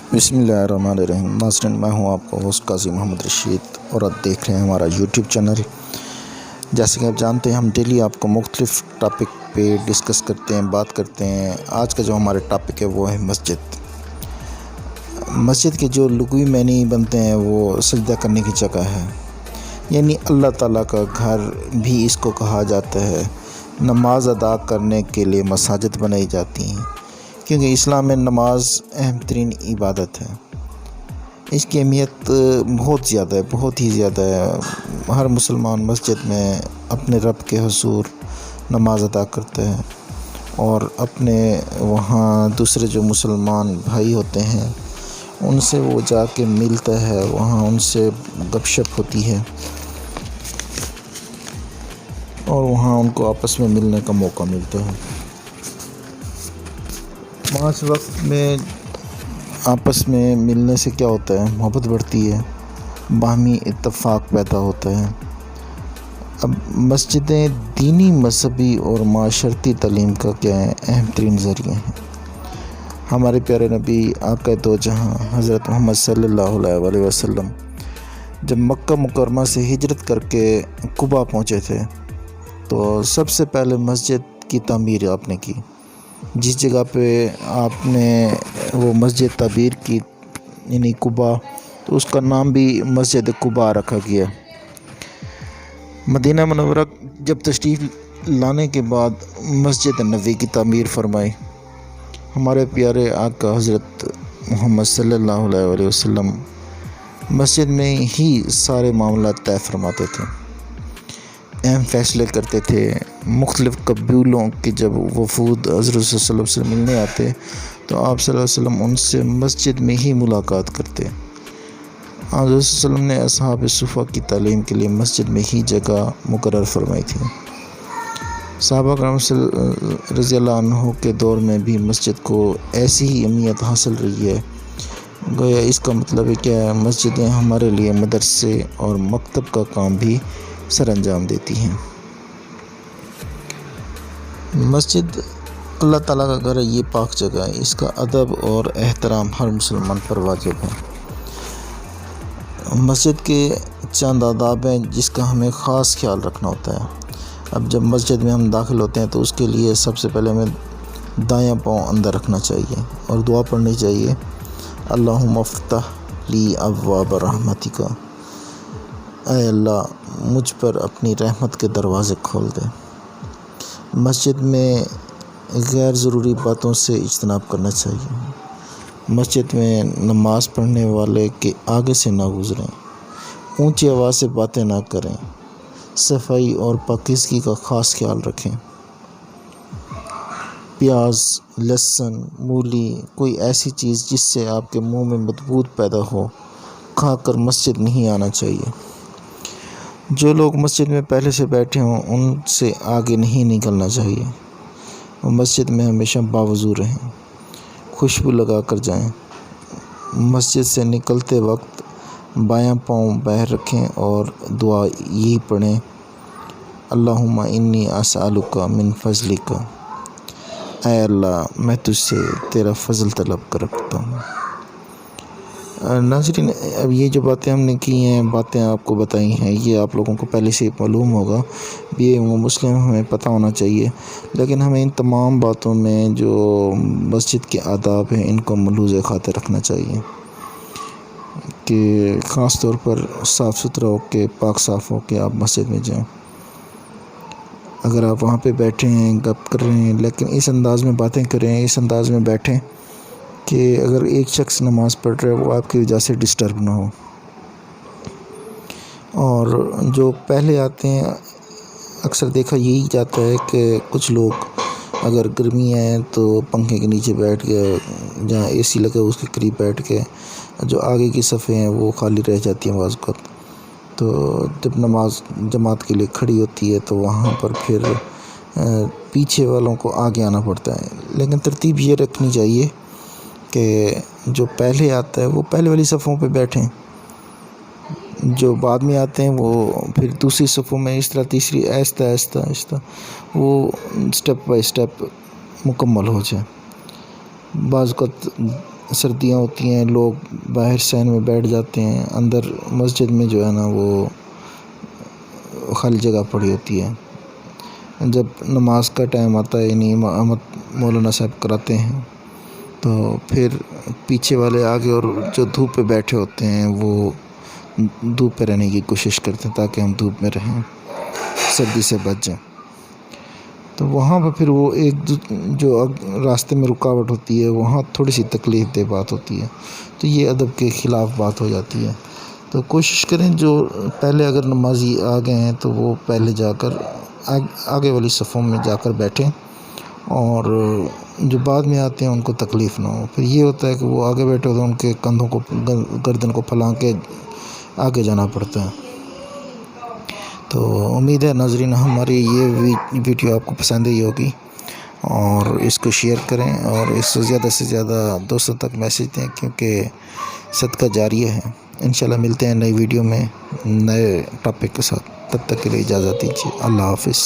बिस्मिल्लाहिर्रहमानिर्रहीम। नाज़रीन, मैं हूं आपका होस्ट काजी मोहम्मद रशीद और आप देख रहे हैं हमारा यूट्यूब चैनल। जैसे कि आप जानते हैं, हम डेली आपको मुख्तलिफ़ टॉपिक पे डिस्कस करते हैं, बात करते हैं। आज का जो हमारा टॉपिक है वो है मस्जिद। मस्जिद के जो लुग़वी मानी बनते हैं वो सजदा करने की जगह है, यानी अल्लाह ताला का घर भी इसको कहा जाता है। नमाज अदा करने के लिए मसाजिद बनाई जाती हैं, क्योंकि इस्लाम में नमाज अहम तरीन इबादत है। इसकी अहमियत बहुत ज़्यादा है, बहुत ही ज़्यादा है। हर मुसलमान मस्जिद में अपने रब के हुज़ूर नमाज अदा करता है और अपने वहाँ दूसरे जो मुसलमान भाई होते हैं उनसे वो जाके मिलता है, वहाँ उनसे गपशप होती है और वहाँ उनको आपस में मिलने का मौका मिलता है। 5 वक्त में आपस में मिलने से क्या होता है, मोहब्बत बढ़ती है, बाहमी इत्तफ़ाक़ पैदा होता है। अब मस्जिदें दीनी, मजहबी और माशरती तालीम का क्या है, अहम तरीन ज़रिए हैं। हमारे प्यारे नबी आका दो जहाँ हज़रत मोहम्मद सल्लल्लाहु अलैहि वसल्लम जब मक्का मुकरमा से हिजरत करके कुबा पहुँचे थे तो सबसे पहले मस्जिद की तामीर आपने की। जिस जगह पे आपने वो मस्जिद ताबीर की, यानी कुबा, तो उसका नाम भी मस्जिद कुबा रखा गया। मदीना मुनव्वरा जब तशरीफ़ लाने के बाद मस्जिद नबी की तामीर फरमाई। हमारे प्यारे आका हज़रत मोहम्मद सल्लल्लाहु अलैहि वसल्लम मस्जिद में ही सारे मामला तय फरमाते थे, अहम फ़ैसले करते थे। मुख्तलिफ़ कबीलों के जब वफ़ूद हज़रत सल्लल्लाहु अलैहि वसल्लम मिलने आते तो आप सल्लल्लाहु अलैहि वसल्लम उनसे मस्जिद में ही मुलाकात करते। हज़रत सल्लल्लाहु अलैहि वसल्लम ने असहाब सुफ़ा की तालीम के लिए मस्जिद में ही जगह मुकर्रर फरमाई थी। सहाबा करम रज़ियल्लाहु अन्हु के दौर में भी मस्जिद को ऐसी ही अहमियत हासिल रही है। गोया इसका मतलब है क्या है, मस्जिदें हमारे लिए मदरसे और मकतब का काम भी सर अंजाम देती हैं। मस्जिद अल्लाह ताला का घर है, ये पाक जगह है। इसका अदब और एहतराम हर मुसलमान पर वाजिब है। मस्जिद के चंद आदाब हैं जिसका हमें ख़ास ख्याल रखना होता है। अब जब मस्जिद में हम दाखिल होते हैं तो उसके लिए सबसे पहले हमें दायां पाँव अंदर रखना चाहिए और दुआ पढ़नी चाहिए, अल्लाहुम्मा फ़्तह ली अब्वाब रहमतिका, ऐ अल्लाह मुझ पर अपनी रहमत के दरवाज़े खोल दे। मस्जिद में गैर ज़रूरी बातों से इज्तनाब करना चाहिए। मस्जिद में नमाज़ पढ़ने वाले के आगे से ना गुज़रें, ऊंची आवाज़ से बातें ना करें, सफाई और पाकीज़गी का ख़ास ख्याल रखें। प्याज, लहसुन, मूली, कोई ऐसी चीज़ जिससे आपके मुंह में बदबू पैदा हो, खाकर मस्जिद नहीं आना चाहिए। जो लोग मस्जिद में पहले से बैठे हों उनसे आगे नहीं निकलना चाहिए। और मस्जिद में हमेशा बावज़ू रहें, खुशबू लगा कर जाएं। मस्जिद से निकलते वक्त बायां पाँव बाहर रखें और दुआ यही पढ़ें, अल्लाहुम्मा इन्नी असअलुका मिन फ़ज़लिका, ऐ अल्लाह मैं तुझसे तेरा फ़ज़ल तलब करता हूँ। नाज़रीन, अब ये जो बातें हमने की हैं, बातें आपको बताई हैं, ये आप लोगों को पहले से मालूम होगा, ये वो मुस्लिम हमें पता होना चाहिए। लेकिन हमें इन तमाम बातों में जो मस्जिद के आदाब हैं इनको मलूज़ खातिर रखना चाहिए कि ख़ास तौर पर साफ़ सुथरा होकर, पाक साफ़ होकर आप मस्जिद में जाएं। अगर आप वहाँ पे बैठे हैं, गप कर रहे हैं, लेकिन इस अंदाज़ में बातें करें, इस अंदाज़ में बैठें कि अगर एक शख्स नमाज़ पढ़ रहा है वो आपकी वजह से डिस्टर्ब ना हो। और जो पहले आते हैं, अक्सर देखा यही जाता है कि कुछ लोग अगर गर्मी है तो पंखे के नीचे बैठ गए, जहाँ एसी लगा उसके करीब बैठ गए, जो आगे की सफ़े हैं वो खाली रह जाती हैं बाज़ वक़्त। तो जब नमाज जमात के लिए खड़ी होती है तो वहाँ पर फिर पीछे वालों को आगे आना पड़ता है। लेकिन तरतीब ये रखनी चाहिए कि जो पहले आता है वो पहले वाली सफ़ों पे बैठें, जो बाद में आते हैं वो फिर दूसरी सफ़ों में, इस तरह तीसरी, आहिस्ता आहिस्ता आहिस्ता वो स्टेप बाय स्टेप मुकम्मल हो जाए। बाज़ वक़्त سردیاں ہوتی ہیں، لوگ باہر سین میں بیٹھ جاتے ہیں، اندر مسجد میں جو ہے نا وہ خالی جگہ پڑی ہوتی ہے۔ جب نماز کا ٹائم آتا ہے، یعنی امامت مولانا صاحب کراتے ہیں، تو پھر پیچھے والے آگے اور جو دھوپ پہ بیٹھے ہوتے ہیں وہ دھوپ پہ رہنے کی کوشش کرتے ہیں تاکہ ہم دھوپ میں رہیں، سردی سے بچ جائیں۔ تو وہاں پہ پھر وہ جو راستے میں رکاوٹ ہوتی ہے، وہاں تھوڑی سی تکلیف دہ بات ہوتی ہے، تو یہ ادب کے خلاف بات ہو جاتی ہے۔ تو کوشش کریں جو پہلے اگر نمازی آ گئے ہیں تو وہ پہلے جا کر آگے والی صفوں میں جا کر بیٹھیں، اور جو بعد میں آتے ہیں ان کو تکلیف نہ ہو۔ پھر یہ ہوتا ہے کہ وہ آگے بیٹھے ہوتے ہیں، ان کے کندھوں کو گردن کو پھیلا کے آگے جانا پڑتا ہے۔ تو امید ہے ناظرین ہماری یہ ویڈیو آپ کو پسند آئی ہوگی، اور اس کو شیئر کریں اور اس سے زیادہ دوستوں تک میسیج دیں، کیونکہ صدقہ جاریہ ہے۔ انشاءاللہ ملتے ہیں نئی ویڈیو میں نئے ٹاپک کے ساتھ، تب تک کے لیے اجازت دیجیے، اللہ حافظ۔